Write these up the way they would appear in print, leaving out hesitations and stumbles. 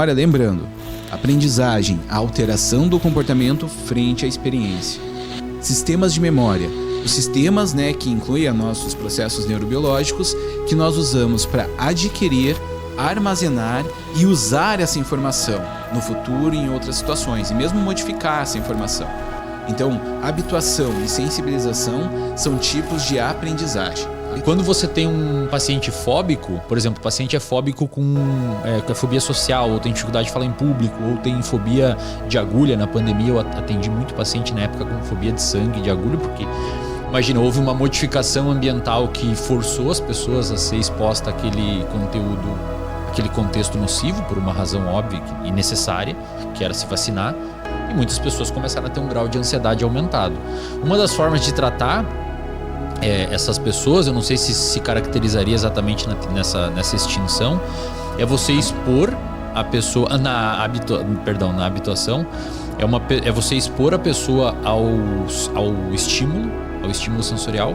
Olha, lembrando, aprendizagem, a alteração do comportamento frente à experiência. Sistemas de memória. Os sistemas, né, que incluem a nossos processos neurobiológicos que nós usamos para adquirir, armazenar e usar essa informação no futuro e em outras situações, e mesmo modificar essa informação. Então, habituação e sensibilização são tipos de aprendizagem. Quando você tem um paciente fóbico, por exemplo, o paciente é fóbico com fobia social, ou tem dificuldade de falar em público, ou tem fobia de agulha. Na pandemia eu atendi muito paciente na época com fobia de sangue, de agulha, porque, imagina, houve uma modificação ambiental que forçou as pessoas a ser exposta àquele conteúdo, aquele contexto nocivo, por uma razão óbvia e necessária, que era se vacinar, e muitas pessoas começaram a ter um grau de ansiedade aumentado. Uma das formas de tratar essas pessoas, eu não sei se caracterizaria exatamente nessa extinção, é você expor a pessoa na habituação, é você expor a pessoa ao estímulo sensorial,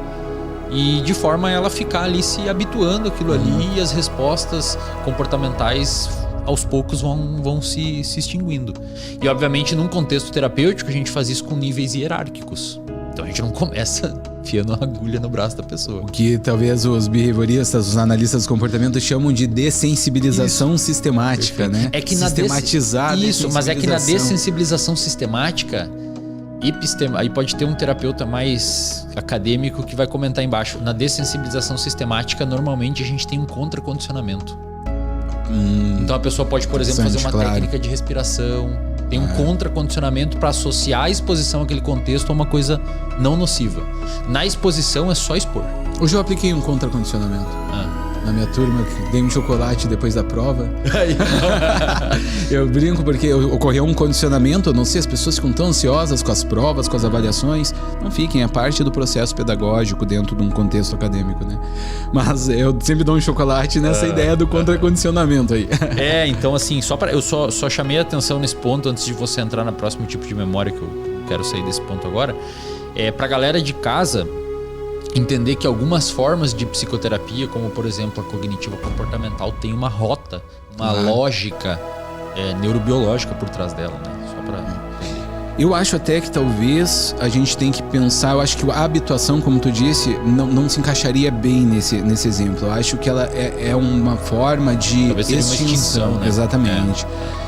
e de forma a ela ficar ali se habituando àquilo ali, e as respostas comportamentais aos poucos vão se extinguindo. E obviamente num contexto terapêutico a gente faz isso com níveis hierárquicos. Então a gente não começa enfiando uma agulha no braço da pessoa. O que talvez os behavioristas, os analistas do comportamento chamam de dessensibilização sistemática, Perfeito. né? É que sistematizar isso, mas é que na dessensibilização sistemática, aí pode ter um terapeuta mais acadêmico que vai comentar embaixo. Na dessensibilização sistemática, normalmente a gente tem um contracondicionamento. Então a pessoa pode, por exemplo, fazer uma técnica de respiração. Tem um contracondicionamento para associar a exposição àquele contexto a uma coisa não nociva. Na exposição é só expor. Hoje eu apliquei um contracondicionamento. Na minha turma, dei um chocolate depois da prova. Eu brinco porque ocorreu um condicionamento. Eu não sei, as pessoas ficam tão ansiosas com as provas, com as avaliações. Não fiquem, é parte do processo pedagógico dentro de um contexto acadêmico, né? Mas eu sempre dou um chocolate nessa ideia do contracondicionamento aí. Então assim, eu só chamei a atenção nesse ponto antes de você entrar no próximo tipo de memória, que eu quero sair desse ponto agora. Pra galera de casa entender que algumas formas de psicoterapia, como por exemplo a cognitiva comportamental, tem uma rota, uma lógica neurobiológica por trás dela, né? Só pra entender. Eu acho até que talvez a gente tem que pensar, eu acho que a habituação, como tu disse, não se encaixaria bem nesse exemplo. Eu acho que ela é uma forma de talvez seja uma extinção, né? Exatamente.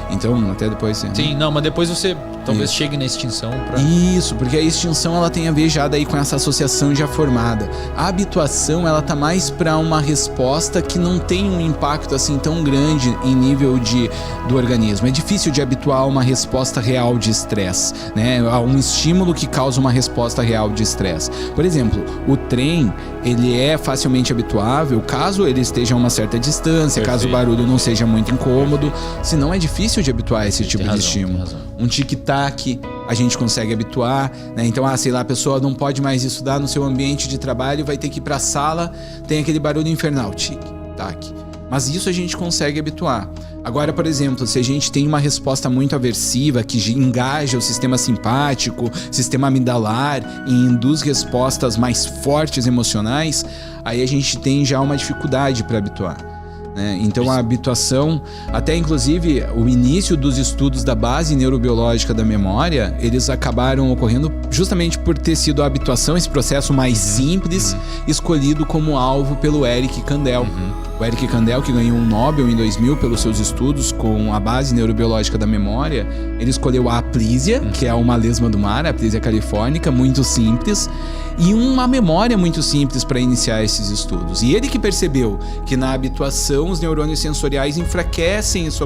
Então, até depois... Sim, não, mas depois você talvez chegue na extinção pra... Isso, porque a extinção ela tem a ver já daí com essa associação já formada. A habituação, ela tá mais para uma resposta que não tem um impacto assim tão grande em nível do organismo. É difícil de habituar uma resposta real de estresse, né? A um estímulo que causa uma resposta real de estresse. Por exemplo, o trem, ele é facilmente habituável caso ele esteja a uma certa distância, caso o barulho não seja muito incômodo, senão é difícil de habituar esse tipo de estímulo. Um tic-tac a gente consegue habituar, né? Então, sei lá, a pessoa não pode mais estudar no seu ambiente de trabalho, vai ter que ir para a sala, tem aquele barulho infernal, tic-tac. Mas isso a gente consegue habituar. Agora, por exemplo, se a gente tem uma resposta muito aversiva que engaja o sistema simpático, sistema amidalar e induz respostas mais fortes emocionais, aí a gente tem já uma dificuldade para habituar. Então a habituação, até inclusive o início dos estudos da base neurobiológica da memória, eles acabaram ocorrendo justamente por ter sido a habituação, esse processo mais simples, escolhido como alvo pelo Eric Kandel. O Eric Kandel, que ganhou um Nobel em 2000 pelos seus estudos com a base neurobiológica da memória, ele escolheu a aplísia, que é uma lesma do mar, a aplísia califórnica, muito simples, e uma memória muito simples para iniciar esses estudos. E ele que percebeu que na habituação os neurônios sensoriais enfraquecem os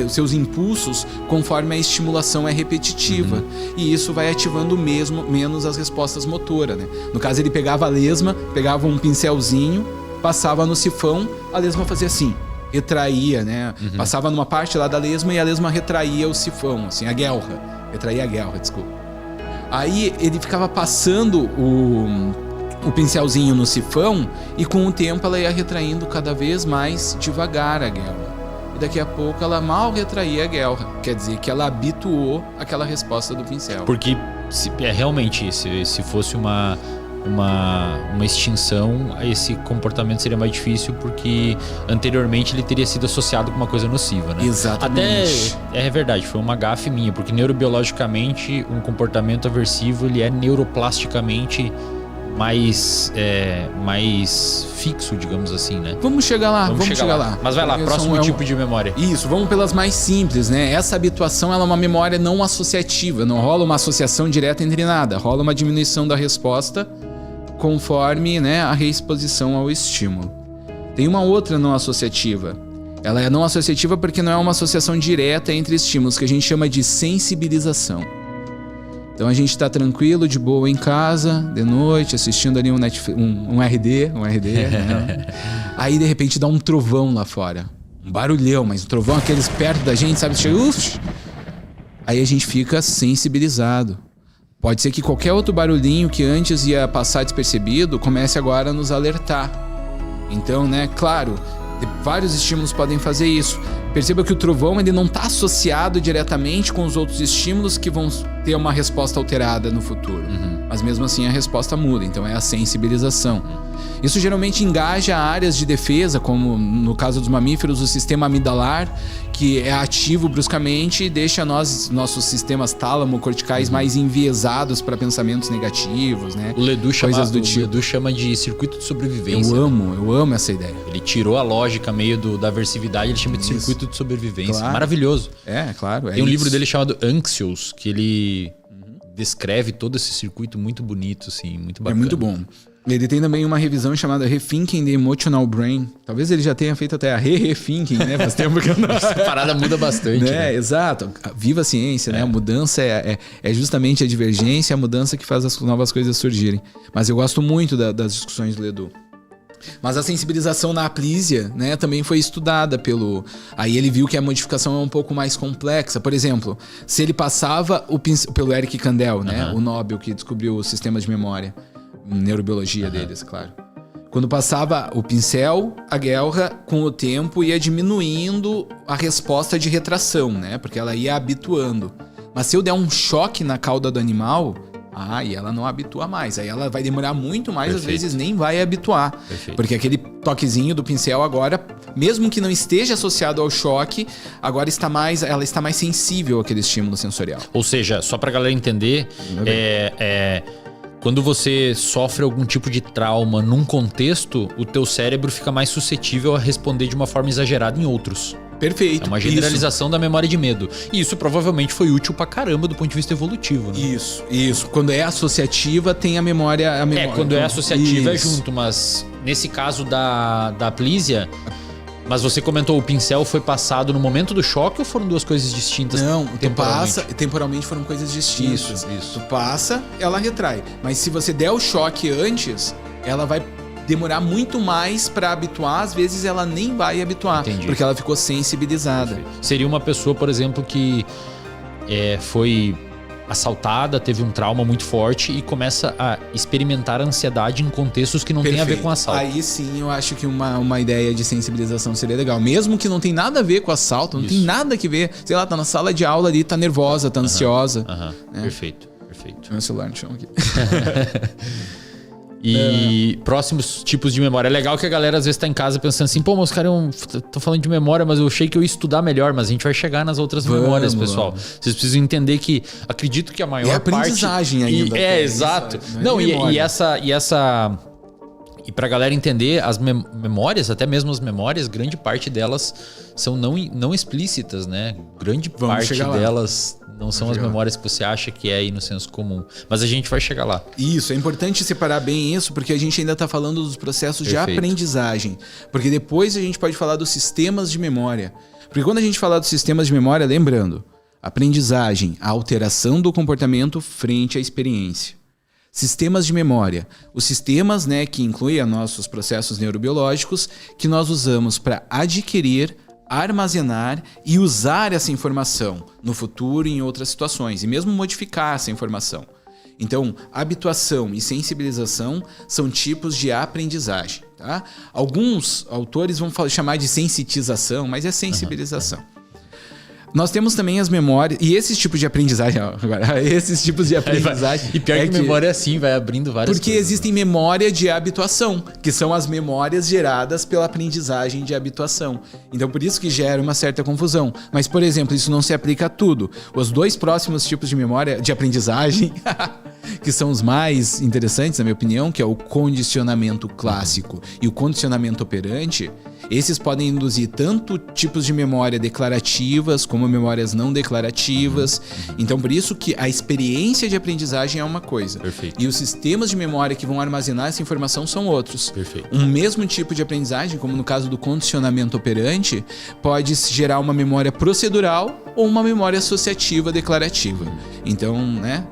seus impulsos conforme a estimulação é repetitiva. E isso vai ativando menos as respostas motoras, né? No caso, ele pegava a lesma, pegava um pincelzinho, passava no sifão, a lesma fazia assim, retraía, né? Passava numa parte lá da lesma e a lesma retraía o sifão, assim, retraía a guelra, desculpa. Aí ele ficava passando o pincelzinho no sifão e com o tempo ela ia retraindo cada vez mais devagar a guelra. E daqui a pouco ela mal retraía a guelra. Quer dizer que ela habituou aquela resposta do pincel. Porque realmente, se fosse uma uma extinção, esse comportamento seria mais difícil porque anteriormente ele teria sido associado com uma coisa nociva, né? Exatamente. Até é verdade, foi uma gafe minha, porque neurobiologicamente um comportamento aversivo ele é neuroplasticamente mais fixo, digamos assim, né? Vamos chegar lá, vamos chegar lá. Mas vai lá, próximo tipo de memória. Isso, vamos pelas mais simples, né? Essa habituação ela é uma memória não associativa, não rola uma associação direta entre nada, rola uma diminuição da resposta conforme, né, a reexposição ao estímulo. Tem uma outra não associativa. Ela é não associativa porque não é uma associação direta entre estímulos, que a gente chama de sensibilização. Então a gente tá tranquilo, de boa em casa, de noite, assistindo ali um RD, né? Aí de repente dá um trovão lá fora. Um barulhão, mas um trovão aqueles perto da gente, sabe? Chega, aí a gente fica sensibilizado. Pode ser que qualquer outro barulhinho que antes ia passar despercebido comece agora a nos alertar. Então, né, claro, vários estímulos podem fazer isso. Perceba que o trovão ele não está associado diretamente com os outros estímulos que vão ter uma resposta alterada no futuro. Mas mesmo assim a resposta muda, então é a sensibilização. Isso geralmente engaja áreas de defesa, como no caso dos mamíferos, o sistema amidalar, que é ativo bruscamente e deixa nossos sistemas tálamo-corticais mais enviesados para pensamentos negativos, né? O Ledoux chama de circuito de sobrevivência. Eu amo essa ideia. Ele tirou a lógica meio da aversividade, ele chama de circuito de sobrevivência. Claro. Maravilhoso. Claro. Tem um livro dele chamado Anxious, que ele descreve todo esse circuito muito bonito, assim, muito bacana. É muito bom. Ele tem também uma revisão chamada Rethinking the Emotional Brain. Talvez ele já tenha feito até a rethinking, né? Faz tempo que eu não... Essa parada muda bastante, né? Exato. Viva a ciência, né? A mudança é justamente a divergência, a mudança que faz as novas coisas surgirem. Mas eu gosto muito das discussões do Ledoux. Mas a sensibilização na aplísia, né, também foi estudada pelo... Aí ele viu que a modificação é um pouco mais complexa. Por exemplo, se ele passava pelo Eric Kandel, né? O Nobel que descobriu o sistema de memória. Neurobiologia deles, claro. Quando passava o pincel, a guelra, com o tempo, ia diminuindo a resposta de retração, né? Porque ela ia habituando. Mas se eu der um choque na cauda do animal, e ela não habitua mais. Aí ela vai demorar muito mais, às vezes nem vai habituar. Porque aquele toquezinho do pincel agora, mesmo que não esteja associado ao choque, agora ela está mais sensível àquele estímulo sensorial. Ou seja, só pra galera entender, quando você sofre algum tipo de trauma num contexto, o teu cérebro fica mais suscetível a responder de uma forma exagerada em outros. Perfeito. É uma generalização da memória de medo. E isso provavelmente foi útil pra caramba do ponto de vista evolutivo, né? Isso. Quando é associativa, tem a memória... Quando é associativa é junto, mas nesse caso da aplísia... Mas você comentou, o pincel foi passado no momento do choque ou foram duas coisas distintas? Não, temporalmente foram coisas distintas. Isso. Tu passa, ela retrai. Mas se você der o choque antes, ela vai demorar muito mais pra habituar. Às vezes ela nem vai habituar. Entendi. Porque ela ficou sensibilizada. Seria uma pessoa, por exemplo, que foi assaltada, teve um trauma muito forte e começa a experimentar ansiedade em contextos que não tem a ver com assalto. Aí sim eu acho que uma ideia de sensibilização seria legal. Mesmo que não tem nada a ver com assalto, não tem nada que ver. Sei lá, tá na sala de aula ali, tá nervosa, tá ansiosa. Né? Perfeito. Meu celular no chão aqui. E próximos tipos de memória. É legal que a galera às vezes tá em casa pensando assim, pô, mas os caras estão falando de memória, mas eu achei que eu ia estudar melhor, mas a gente vai chegar nas outras memórias, pessoal. Vocês precisam entender que acredito que a maior parte... É aprendizagem ainda. Exato. E pra galera entender, as memórias, até mesmo as memórias, grande parte delas são não explícitas, né? Grande parte delas não são as memórias que você acha que é aí no senso comum. Mas a gente vai chegar lá. Isso, é importante separar bem isso, porque a gente ainda tá falando dos processos de aprendizagem. Porque depois a gente pode falar dos sistemas de memória. Porque quando a gente falar dos sistemas de memória, lembrando, aprendizagem, a alteração do comportamento frente à experiência. Sistemas de memória. Os sistemas, né, que incluem nossos processos neurobiológicos que nós usamos para adquirir, armazenar e usar essa informação no futuro e em outras situações, e mesmo modificar essa informação. Então, habituação e sensibilização são tipos de aprendizagem. Tá? Alguns autores vão chamar de sensitização, mas é sensibilização. Nós temos também as memórias. E esses tipos de aprendizagem. Agora, esses tipos de aprendizagem. E pior que memória é assim, vai abrindo várias porque coisas. existem memória de habituação, que são as memórias geradas pela aprendizagem de habituação. Então, por isso que gera uma certa confusão. Mas, por exemplo, isso não se aplica a tudo. Os dois próximos tipos de memória de aprendizagem, que são os mais interessantes, na minha opinião, que é o condicionamento clássico e o condicionamento operante, esses podem induzir tanto tipos de memória declarativas como memórias não declarativas. Então, por isso que a experiência de aprendizagem é uma coisa. Perfeito. E os sistemas de memória que vão armazenar essa informação são outros. Perfeito. Um mesmo tipo de aprendizagem, como no caso do condicionamento operante, pode gerar uma memória procedural ou uma memória associativa declarativa. Então, né?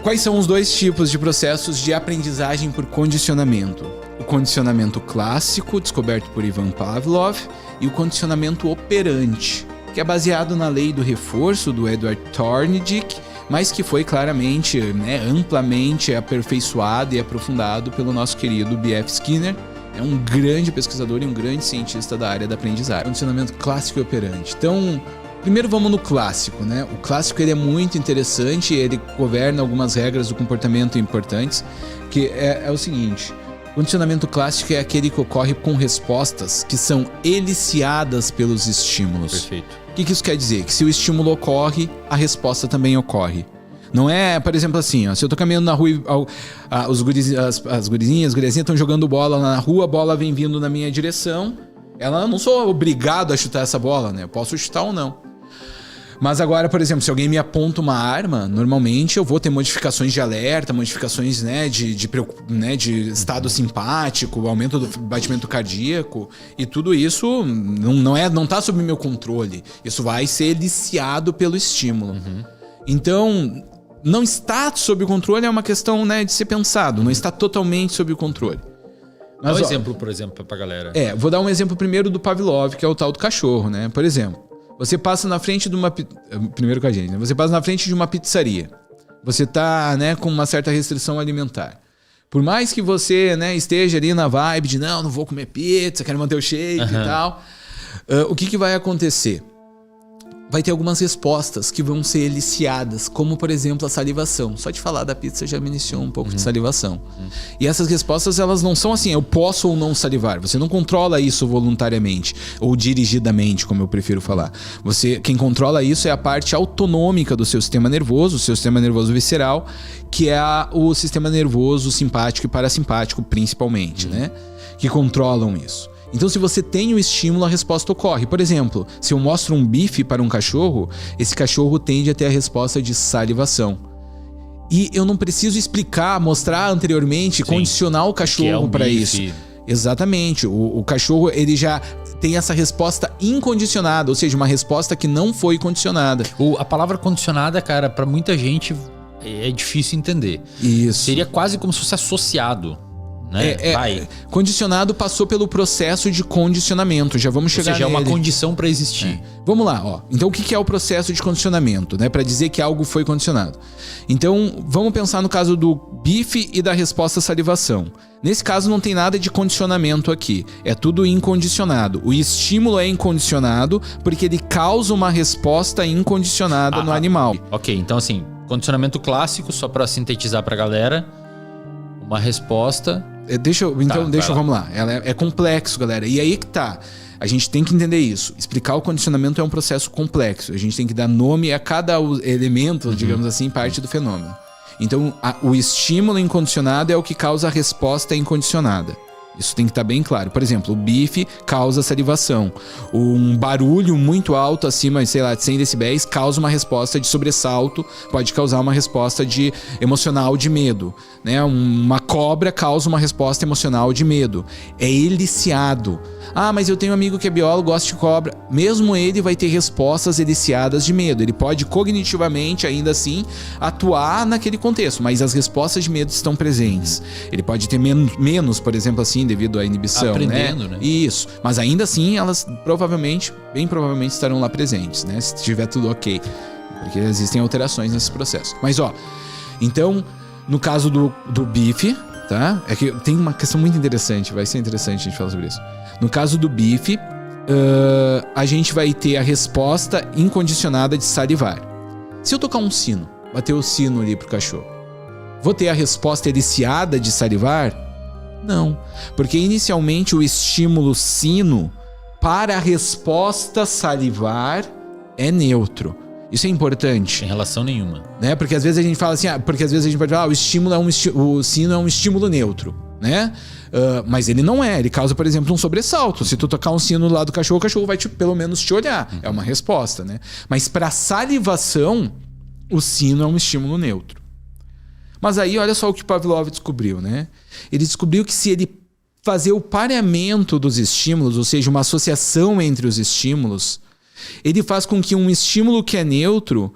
Quais são os dois tipos de processos de aprendizagem por condicionamento? O condicionamento clássico, descoberto por Ivan Pavlov, e o condicionamento operante, que é baseado na lei do reforço do Edward Thorndike, mas que foi claramente, amplamente aperfeiçoado e aprofundado pelo nosso querido B.F. Skinner. É um grande pesquisador e um grande cientista da área da aprendizagem. Condicionamento clássico e operante. Então, primeiro vamos no clássico, né? O clássico ele é muito interessante, ele governa algumas regras do comportamento importantes, que é o seguinte: o condicionamento clássico é aquele que ocorre com respostas que são eliciadas pelos estímulos. Perfeito. O que isso quer dizer? Que se o estímulo ocorre, a resposta também ocorre. Não é, por exemplo, assim, ó, se eu tô caminhando na rua e as gurizinhas estão jogando bola na rua, a bola vem vindo na minha direção, eu não sou obrigado a chutar essa bola, né? Eu posso chutar ou não. Mas agora, por exemplo, se alguém me aponta uma arma, normalmente eu vou ter modificações de alerta, modificações, de estado simpático, aumento do batimento cardíaco, e tudo isso não tá sob meu controle. Isso vai ser eliciado pelo estímulo. Então, não está sob o controle é uma questão, de ser pensado, não está totalmente sob o controle. Mas, dá um exemplo, por exemplo, pra galera. Vou dar um exemplo primeiro do Pavlov, que é o tal do cachorro, né? Por exemplo, você passa na frente de uma... Primeiro com a gente, né? Você passa na frente de uma pizzaria. Você tá, com uma certa restrição alimentar. Por mais que você, esteja ali na vibe de não vou comer pizza, quero manter o shape e tal, o que vai acontecer? Vai ter algumas respostas que vão ser eliciadas, como, por exemplo, a salivação. Só de falar da pizza já me iniciou um pouco de salivação. E essas respostas, elas não são assim, eu posso ou não salivar. Você não controla isso voluntariamente, ou dirigidamente, como eu prefiro falar. Quem controla isso é a parte autonômica do seu sistema nervoso, o seu sistema nervoso visceral, que é o sistema nervoso simpático e parasimpático, principalmente, que controlam isso. Então, se você tem o estímulo, a resposta ocorre. Por exemplo, se eu mostro um bife para um cachorro, esse cachorro tende a ter a resposta de salivação. E eu não preciso mostrar anteriormente, condicionar o cachorro para isso. Exatamente. O cachorro, ele já tem essa resposta incondicionada, ou seja, uma resposta que não foi condicionada. A palavra condicionada, cara, para muita gente é difícil entender. Isso. Seria quase como se fosse associado. Condicionado passou pelo processo de condicionamento. Já vamos chegar nele. Ou seja, é uma condição para existir. Vamos lá, ó. Então, o que é o processo de condicionamento, para dizer que algo foi condicionado? Então, vamos pensar no caso do bife e da resposta à salivação. Nesse caso, não tem nada de condicionamento aqui. É tudo incondicionado. O estímulo é incondicionado porque ele causa uma resposta incondicionada no animal. Ok, então assim, condicionamento clássico, só para sintetizar pra galera, uma resposta... Vamos lá. Ela é complexo, galera. E aí que tá. A gente tem que entender isso. Explicar o condicionamento é um processo complexo. A gente tem que dar nome a cada elemento, digamos assim, parte do fenômeno. Então, o estímulo incondicionado é o que causa a resposta incondicionada. Isso tem que estar bem claro. Por exemplo, o bife causa salivação. Um barulho muito alto, acima, de 100 decibéis, causa uma resposta de sobressalto, pode causar uma resposta emocional de medo. Uma cobra causa uma resposta emocional de medo. É eliciado. Mas eu tenho um amigo que é biólogo, gosta de cobra. Mesmo ele vai ter respostas eliciadas de medo. Ele pode cognitivamente, ainda assim, atuar naquele contexto, mas as respostas de medo estão presentes. Ele pode ter menos, por exemplo, assim, devido à inibição, aprendendo, né? Isso. Mas ainda assim, elas bem provavelmente estarão lá presentes, se estiver tudo ok. Porque existem alterações nesse processo. Mas, então, no caso do bife, tá? É que tem uma questão muito interessante, vai ser interessante a gente falar sobre isso. No caso do bife, a gente vai ter a resposta incondicionada de salivar. Se eu tocar um sino, bater o sino ali pro cachorro, vou ter a resposta eliciada de salivar? Não, porque inicialmente o estímulo sino para a resposta salivar é neutro. Isso é importante. Sem relação nenhuma. Né? Porque às vezes a gente fala assim, porque às vezes a gente pode falar, o sino é um estímulo neutro, né? Mas ele não é, ele causa, por exemplo, um sobressalto. Se tu tocar um sino do lado do cachorro, o cachorro vai pelo menos te olhar. É uma resposta, né? Mas para salivação, o sino é um estímulo neutro. Mas aí olha só o que Pavlov descobriu, né? Ele descobriu que se ele fazer o pareamento dos estímulos, ou seja, uma associação entre os estímulos, ele faz com que um estímulo que é neutro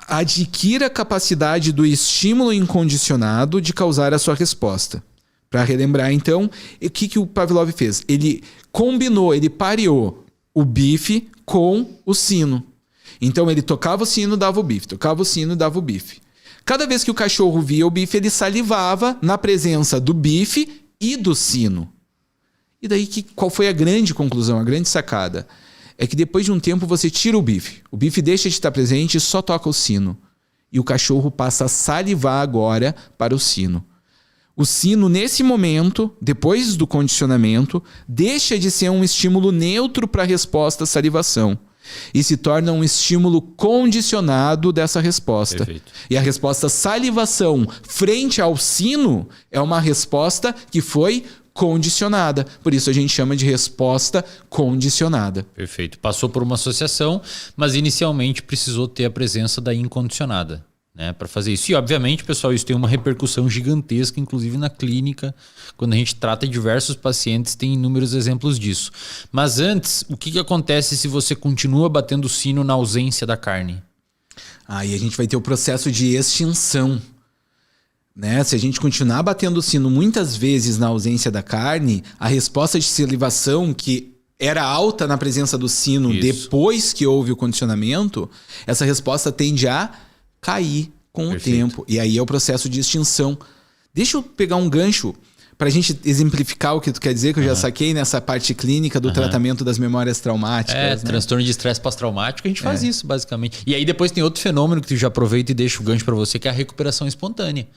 adquira a capacidade do estímulo incondicionado de causar a sua resposta. Para relembrar, então, o que o Pavlov fez? Ele combinou, ele pareou o bife com o sino. Então ele tocava o sino, dava o bife, tocava o sino, dava o bife. Cada vez que o cachorro via o bife, ele salivava na presença do bife e do sino. E daí qual foi a grande conclusão, a grande sacada? É que depois de um tempo você tira o bife deixa de estar presente e só toca o sino. E o cachorro passa a salivar agora para o sino. O sino, nesse momento, depois do condicionamento, deixa de ser um estímulo neutro para a resposta à salivação e se torna um estímulo condicionado dessa resposta. Perfeito. E a resposta salivação frente ao sino é uma resposta que foi condicionada. Por isso a gente chama de resposta condicionada. Perfeito. Passou por uma associação, mas inicialmente precisou ter a presença da incondicionada, né, para fazer isso. E obviamente, pessoal, isso tem uma repercussão gigantesca, inclusive na clínica. Quando a gente trata diversos pacientes, tem inúmeros exemplos disso. Mas antes, o que acontece se você continua batendo o sino na ausência da carne? Aí a gente vai ter o processo de extinção. Né? Se a gente continuar batendo o sino muitas vezes na ausência da carne, a resposta de salivação, que era alta na presença do sino depois que houve o condicionamento, essa resposta tende a cair com o tempo. E aí é o processo de extinção. Deixa eu pegar um gancho para a gente exemplificar o que tu quer dizer, que eu já saquei nessa parte clínica do tratamento das memórias traumáticas. Né? Transtorno de estresse pós-traumático, a gente faz isso, basicamente. E aí depois tem outro fenômeno que tu já aproveita e deixa o gancho para você, que é a recuperação espontânea.